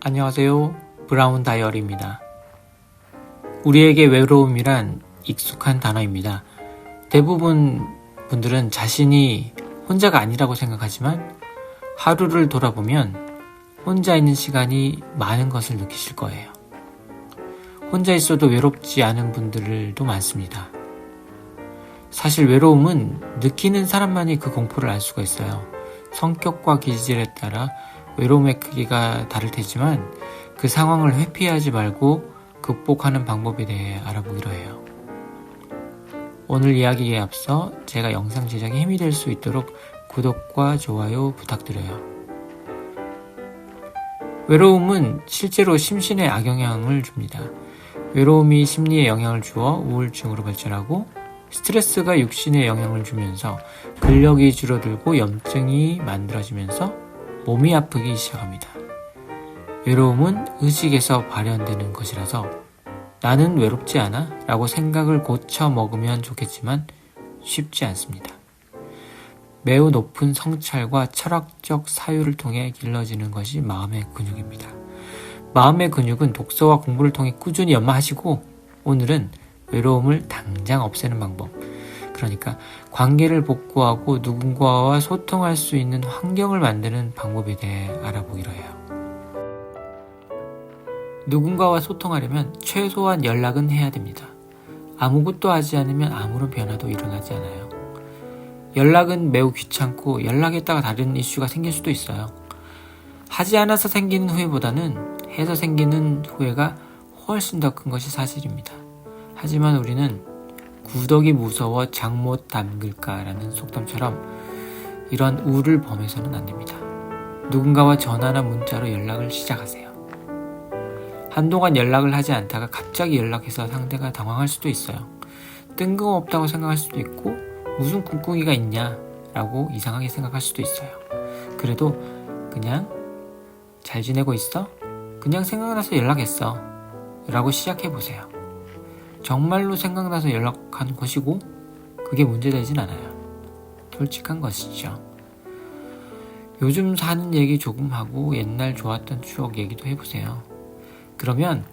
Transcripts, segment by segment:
안녕하세요. 브라운 다이어리입니다. 우리에게 외로움이란 익숙한 단어입니다. 대부분 분들은 자신이 혼자가 아니라고 생각하지만 하루를 돌아보면 혼자 있는 시간이 많은 것을 느끼실 거예요. 혼자 있어도 외롭지 않은 분들도 많습니다. 사실 외로움은 느끼는 사람만이 그 공포를 알 수가 있어요. 성격과 기질에 따라 외로움의 크기가 다를 테지만 그 상황을 회피하지 말고 극복하는 방법에 대해 알아보기로 해요. 오늘 이야기에 앞서 제가 영상 제작에 힘이 될 수 있도록 구독과 좋아요 부탁드려요. 외로움은 실제로 심신에 악영향을 줍니다. 외로움이 심리에 영향을 주어 우울증으로 발전하고 스트레스가 육신에 영향을 주면서 근력이 줄어들고 염증이 만들어지면서 몸이 아프기 시작합니다. 외로움은 의식에서 발현되는 것이라서 나는 외롭지 않아? 라고 생각을 고쳐 먹으면 좋겠지만 쉽지 않습니다. 매우 높은 성찰과 철학적 사유를 통해 길러지는 것이 마음의 근육입니다. 마음의 근육은 독서와 공부를 통해 꾸준히 연마하시고 오늘은 외로움을 당장 없애는 방법, 그러니까 관계를 복구하고 누군가와 소통할 수 있는 환경을 만드는 방법에 대해 알아보기로 해요. 누군가와 소통하려면 최소한 연락은 해야 됩니다. 아무것도 하지 않으면 아무런 변화도 일어나지 않아요. 연락은 매우 귀찮고 연락했다가 다른 이슈가 생길 수도 있어요. 하지 않아서 생기는 후회보다는 해서 생기는 후회가 훨씬 더 큰 것이 사실입니다. 하지만 우리는 구덕이 무서워 장 못 담글까라는 속담처럼 이런 우를 범해서는 안 됩니다. 누군가와 전화나 문자로 연락을 시작하세요. 한동안 연락을 하지 않다가 갑자기 연락해서 상대가 당황할 수도 있어요. 뜬금없다고 생각할 수도 있고 무슨 꿍꿍이가 있냐 라고 이상하게 생각할 수도 있어요. 그래도 그냥 잘 지내고 있어? 그냥 생각나서 연락했어 라고 시작해보세요. 정말로 생각나서 연락한 것이고 그게 문제되진 않아요. 솔직한 것이죠. 요즘 사는 얘기 조금 하고 옛날 좋았던 추억 얘기도 해보세요. 그러면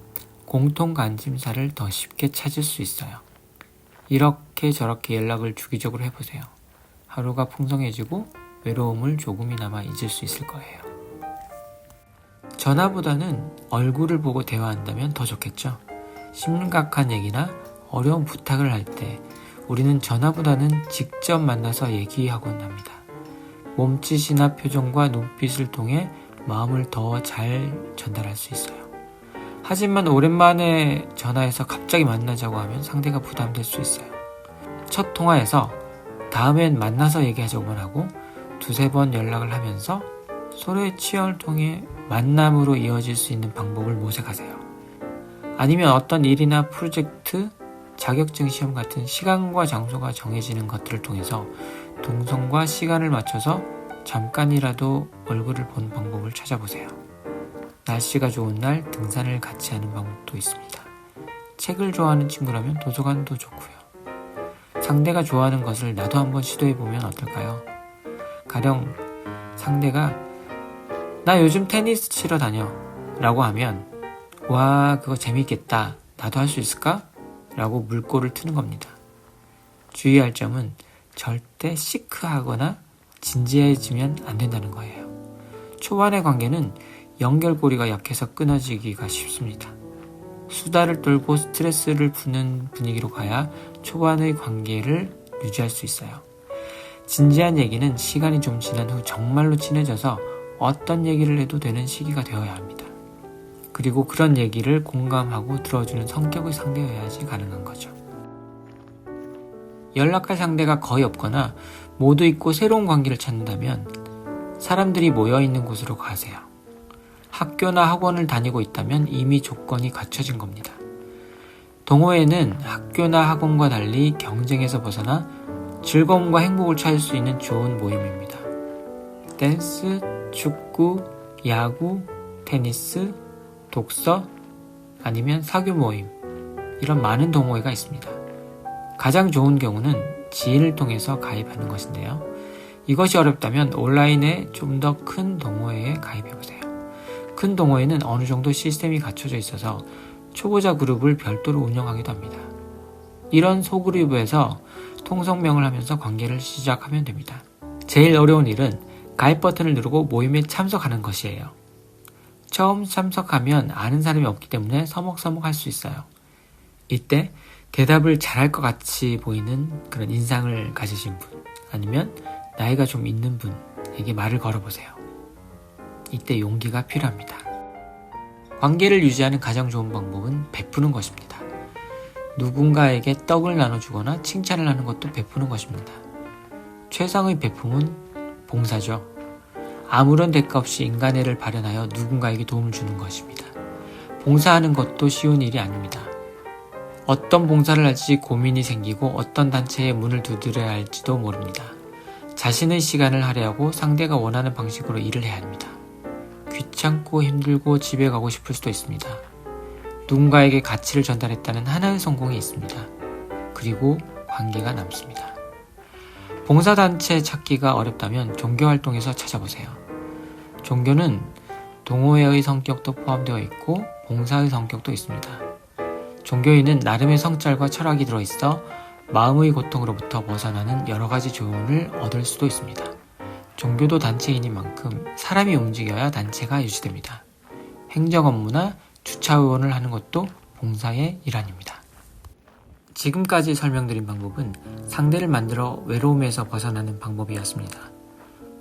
공통 관심사를 더 쉽게 찾을 수 있어요. 이렇게 저렇게 연락을 주기적으로 해보세요. 하루가 풍성해지고 외로움을 조금이나마 잊을 수 있을 거예요. 전화보다는 얼굴을 보고 대화한다면 더 좋겠죠. 심각한 얘기나 어려운 부탁을 할 때 우리는 전화보다는 직접 만나서 얘기하곤 합니다. 몸짓이나 표정과 눈빛을 통해 마음을 더 잘 전달할 수 있어요. 하지만 오랜만에 전화해서 갑자기 만나자고 하면 상대가 부담될 수 있어요. 첫 통화에서 다음엔 만나서 얘기하자고만 하고 두세 번 연락을 하면서 서로의 취향을 통해 만남으로 이어질 수 있는 방법을 모색하세요. 아니면 어떤 일이나 프로젝트, 자격증 시험 같은 시간과 장소가 정해지는 것들을 통해서 동선과 시간을 맞춰서 잠깐이라도 얼굴을 본 방법을 찾아보세요. 날씨가 좋은 날 등산을 같이 하는 방법도 있습니다. 책을 좋아하는 친구라면 도서관도 좋고요. 상대가 좋아하는 것을 나도 한번 시도해보면 어떨까요? 가령 상대가 나 요즘 테니스 치러 다녀 라고 하면 와 그거 재밌겠다 나도 할 수 있을까? 라고 물꼬를 트는 겁니다. 주의할 점은 절대 시크하거나 진지해지면 안 된다는 거예요. 초반의 관계는 연결고리가 약해서 끊어지기가 쉽습니다. 수다를 떨고 스트레스를 푸는 분위기로 가야 초반의 관계를 유지할 수 있어요. 진지한 얘기는 시간이 좀 지난 후 정말로 친해져서 어떤 얘기를 해도 되는 시기가 되어야 합니다. 그리고 그런 얘기를 공감하고 들어주는 성격의 상대여야지 가능한 거죠. 연락할 상대가 거의 없거나 모두 있고 새로운 관계를 찾는다면 사람들이 모여있는 곳으로 가세요. 학교나 학원을 다니고 있다면 이미 조건이 갖춰진 겁니다. 동호회는 학교나 학원과 달리 경쟁에서 벗어나 즐거움과 행복을 찾을 수 있는 좋은 모임입니다. 댄스, 축구, 야구, 테니스, 독서, 아니면 사교 모임, 이런 많은 동호회가 있습니다. 가장 좋은 경우는 지인을 통해서 가입하는 것인데요. 이것이 어렵다면 온라인에 좀 더 큰 동호회에 가입해보세요. 큰 동호회는 어느 정도 시스템이 갖춰져 있어서 초보자 그룹을 별도로 운영하기도 합니다. 이런 소그룹에서 통성명을 하면서 관계를 시작하면 됩니다. 제일 어려운 일은 가입 버튼을 누르고 모임에 참석하는 것이에요. 처음 참석하면 아는 사람이 없기 때문에 서먹서먹할 수 있어요. 이때 대답을 잘할 것 같이 보이는 그런 인상을 가지신 분, 아니면 나이가 좀 있는 분에게 말을 걸어보세요. 이때 용기가 필요합니다. 관계를 유지하는 가장 좋은 방법은 베푸는 것입니다. 누군가에게 떡을 나눠주거나 칭찬을 하는 것도 베푸는 것입니다. 최상의 베품은 봉사죠. 아무런 대가 없이 인간애를 발현하여 누군가에게 도움을 주는 것입니다. 봉사하는 것도 쉬운 일이 아닙니다. 어떤 봉사를 할지 고민이 생기고 어떤 단체에 문을 두드려야 할지도 모릅니다. 자신의 시간을 할애하고 상대가 원하는 방식으로 일을 해야 합니다. 귀찮고 힘들고 집에 가고 싶을 수도 있습니다. 누군가에게 가치를 전달했다는 하나의 성공이 있습니다. 그리고 관계가 남습니다. 봉사단체 찾기가 어렵다면 종교활동에서 찾아보세요. 종교는 동호회의 성격도 포함되어 있고 봉사의 성격도 있습니다. 종교인은 나름의 성찰과 철학이 들어있어 마음의 고통으로부터 벗어나는 여러 가지 조언을 얻을 수도 있습니다. 종교도 단체인인 만큼 사람이 움직여야 단체가 유지됩니다. 행정 업무나 주차 의원을 하는 것도 봉사의 일환입니다. 지금까지 설명드린 방법은 상대를 만들어 외로움에서 벗어나는 방법이었습니다.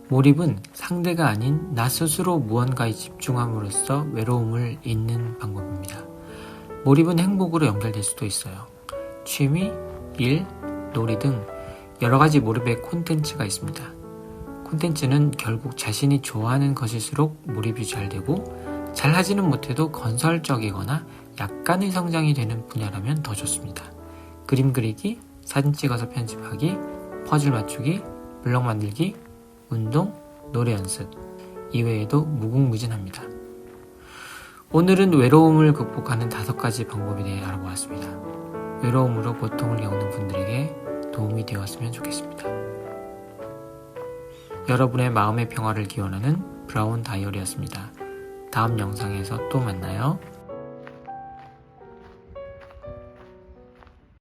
몰입은 상대가 아닌 나 스스로 무언가에 집중함으로써 외로움을 잇는 방법입니다. 몰입은 행복으로 연결될 수도 있어요. 취미, 일, 놀이 등 여러 가지 몰입의 콘텐츠가 있습니다. 콘텐츠는 결국 자신이 좋아하는 것일수록 몰입이 잘 되고 잘 하지는 못해도 건설적이거나 약간의 성장이 되는 분야라면 더 좋습니다. 그림 그리기, 사진 찍어서 편집하기, 퍼즐 맞추기, 블럭 만들기, 운동, 노래 연습 이외에도 무궁무진합니다. 오늘은 외로움을 극복하는 5가지 방법에 대해 알아보았습니다. 외로움으로 고통을 겪는 분들에게 도움이 되었으면 좋겠습니다. 여러분의 마음의 평화를 기원하는 브라운 다이어리였습니다. 다음 영상에서 또 만나요.